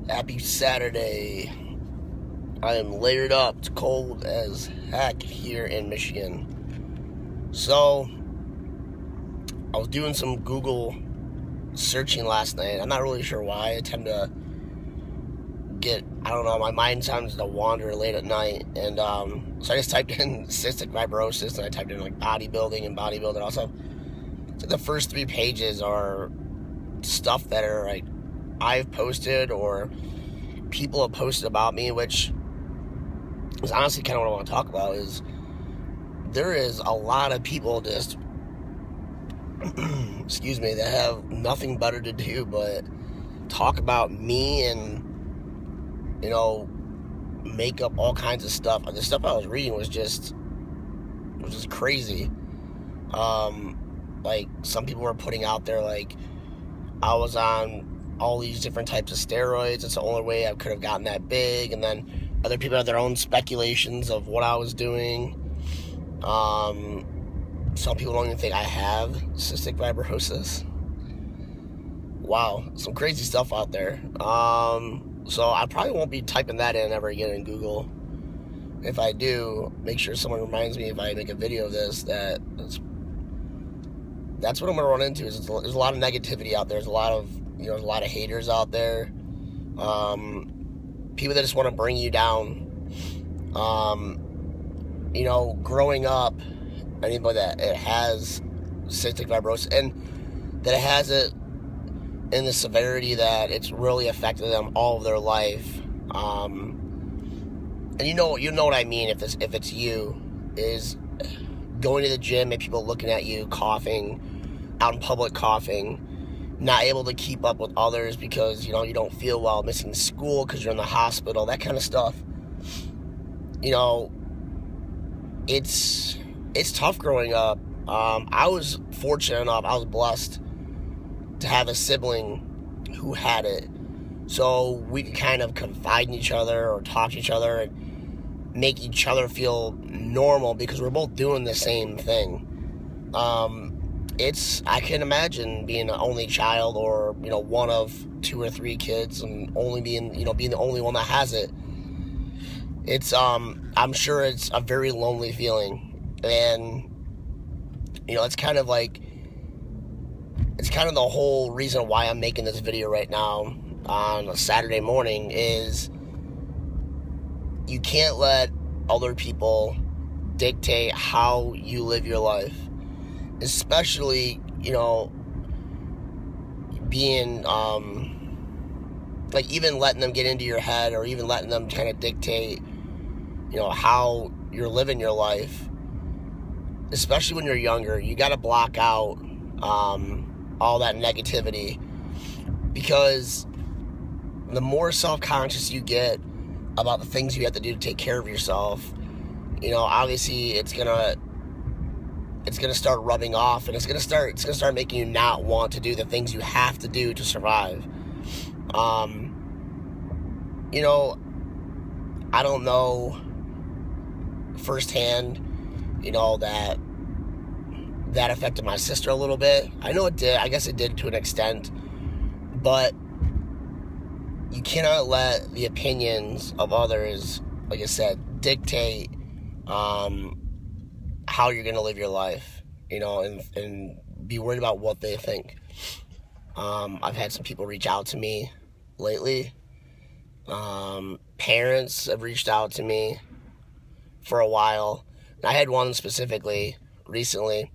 Happy Saturday. I am layered up. It's cold as heck here in Michigan. So, I was doing some Google searching last night. I'm not really sure why. I tend to my mind tends to wander late at night. And so I just typed in cystic fibrosis, and I typed in like bodybuilding and bodybuilder also. So the first 3 pages are stuff that are like I've posted or people have posted about me, which is honestly kind of what I want to talk about. Is there is a lot of people just excuse me, that have nothing better to do but talk about me and make up all kinds of stuff. The stuff I was reading was just crazy. Like some people were putting out there like I was on all these different types of steroids. It's the only way I could have gotten that big. And then other people had their own speculations of what I was doing. Some people don't even think I have cystic fibrosis. Wow, some crazy stuff out there. So I probably won't be typing that in ever again in Google. If I do, make sure someone reminds me if I make a video of this that's what I'm gonna run into. There's a lot of negativity out there. There's a lot of haters out there. People that just want to bring you down. Growing up, anybody that it has cystic fibrosis and that it has it in the severity that it's really affected them all of their life. And you know what I mean. If it's you, is going to the gym and people looking at you coughing out in public, coughing, not able to keep up with others because you don't feel well, missing school because you're in the hospital, that kind of stuff. It's tough growing up. I was fortunate enough, I was blessed to have a sibling who had it, so we could kind of confide in each other or talk to each other and make each other feel normal because we're both doing the same thing. I can imagine being an only child or one of 2 or 3 kids and only being the only one that has it. It's I'm sure it's a very lonely feeling, and it's kind of the whole reason why I'm making this video right now on a Saturday morning. Is you can't let other people dictate how you live your life, especially being even letting them get into your head or even letting them kind of dictate how you're living your life. Especially when you're younger, you got to block out all that negativity, because the more self-conscious you get about the things you have to do to take care of yourself, obviously it's gonna start rubbing off, and it's gonna start making you not want to do the things you have to do to survive. I don't know firsthand, that affected my sister a little bit. I know it did. I guess it did to an extent. But you cannot let the opinions of others, like I said, dictate how you're going to live your life, and be worried about what they think. I've had some people reach out to me lately. Parents have reached out to me for a while. I had one specifically recently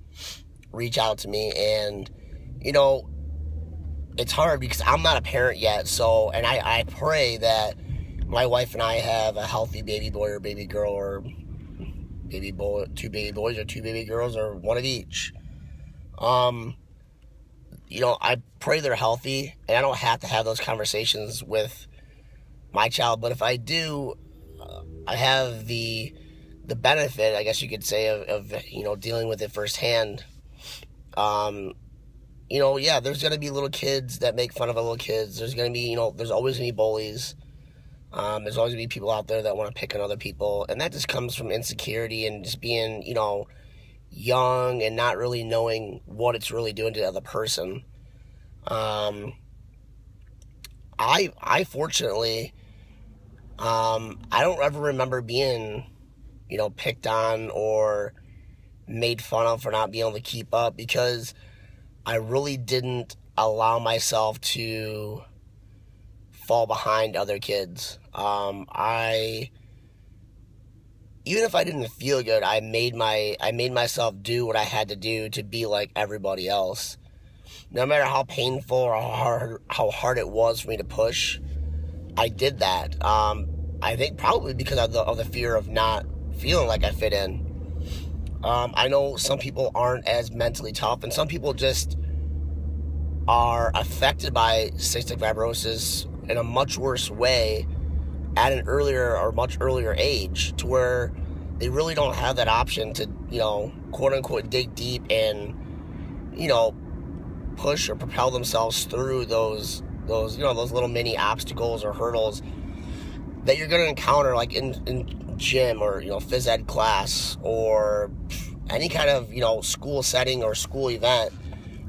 reach out to me, and it's hard because I'm not a parent yet, and I pray that my wife and I have a healthy baby boy or baby girl, or baby boy, 2 baby boys or 2 baby girls, or one of each. I pray they're healthy, and I don't have to have those conversations with my child, but if I do, I have the benefit, I guess you could say, of dealing with it firsthand. There's going to be little kids that make fun of other little kids. There's going to be, there's always going to be bullies. There's always going to be people out there that want to pick on other people. And that just comes from insecurity and just being, young and not really knowing what it's really doing to the other person. I fortunately, I don't ever remember being, picked on or made fun of for not being able to keep up, because I really didn't allow myself to fall behind other kids. Even if I didn't feel good, I made myself do what I had to do to be like everybody else. No matter how painful or how hard it was for me to push, I did that. I think probably because of the fear of not feeling like I fit in. I know some people aren't as mentally tough, and some people just are affected by cystic fibrosis in a much worse way at an earlier or much earlier age, to where they really don't have that option to, quote unquote, dig deep and, push or propel themselves through those little mini obstacles or hurdles that you're going to encounter, like in gym or, phys ed class or any kind of, school setting or school event,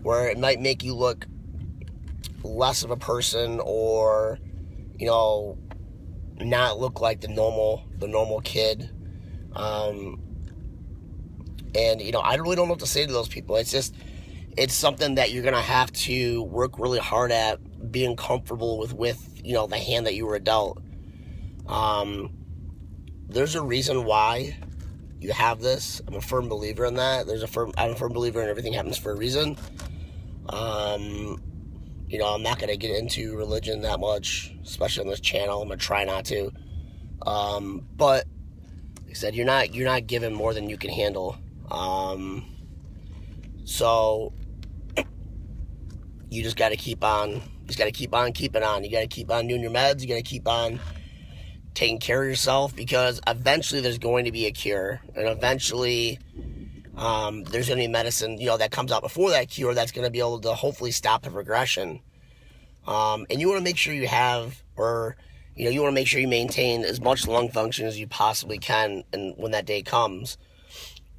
where it might make you look less of a person, or, not look like the normal kid. And, I really don't know what to say to those people. It's something that you're going to have to work really hard at being comfortable with, the hand that you were dealt. There's a reason why you have this. I'm a firm believer in that. I'm a firm believer in everything happens for a reason. I'm not going to get into religion that much, especially on this channel. I'm going to try not to. But like I said, you're not given more than you can handle. So you just got to keep on keeping on. You got to keep on doing your meds. You got to keep on taking care of yourself, because eventually there's going to be a cure, and eventually there's going to be medicine, that comes out before that cure that's going to be able to hopefully stop the progression. And you want to make sure you have, or, you want to make sure you maintain as much lung function as you possibly can, and when that day comes,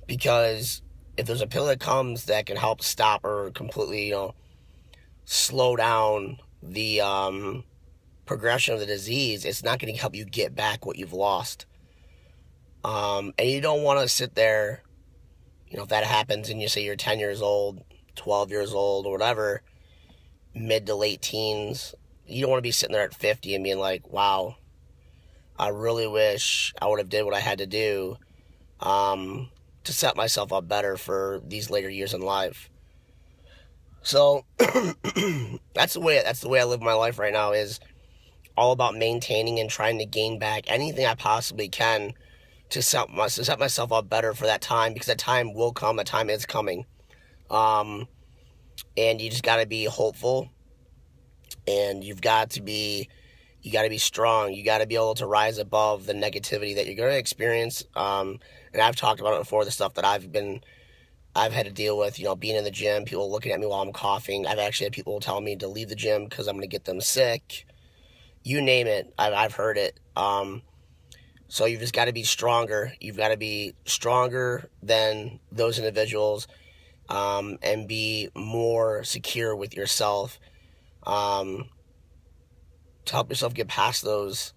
because if there's a pill that comes that can help stop or completely, slow down the progression of the disease, it's not going to help you get back what you've lost. And you don't want to sit there, if that happens and you say you're 10 years old, 12 years old, or whatever, mid to late teens, you don't want to be sitting there at 50 and being like, wow, I really wish I would have did what I had to do to set myself up better for these later years in life. So that's the way I live my life right now, is all about maintaining and trying to gain back anything I possibly can to set myself up better for that time, because that time will come. That time is coming. And you just got to be hopeful, and you got to be strong. You got to be able to rise above the negativity that you're going to experience. And I've talked about it before, the stuff that I've had to deal with, being in the gym, people looking at me while I'm coughing. I've actually had people telling me to leave the gym because I'm going to get them sick. You name it, I've heard it. So you've just got to be stronger. You've got to be stronger than those individuals, and be more secure with yourself, to help yourself get past those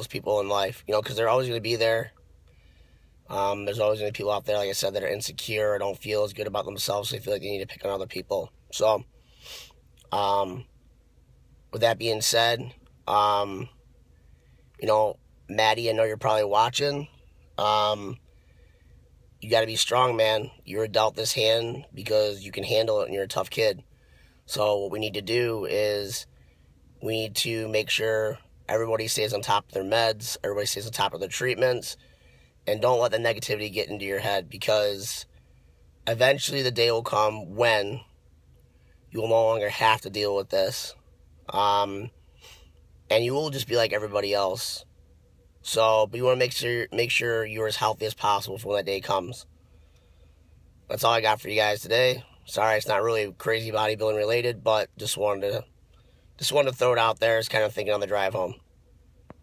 people in life, because they're always going to be there. There's always going to be people out there, like I said, that are insecure or don't feel as good about themselves, so they feel like they need to pick on other people. So, with that being said, Maddie, I know you're probably watching. You got to be strong, man. You're dealt this hand because you can handle it, and you're a tough kid. So what we need to do is we need to make sure everybody stays on top of their meds, everybody stays on top of their treatments, and don't let the negativity get into your head, because eventually the day will come when you will no longer have to deal with this. And you will just be like everybody else. So, but you want to make sure you're as healthy as possible for when that day comes. That's all I got for you guys today. Sorry, it's not really crazy bodybuilding related, but just wanted to throw it out there as kind of thinking on the drive home.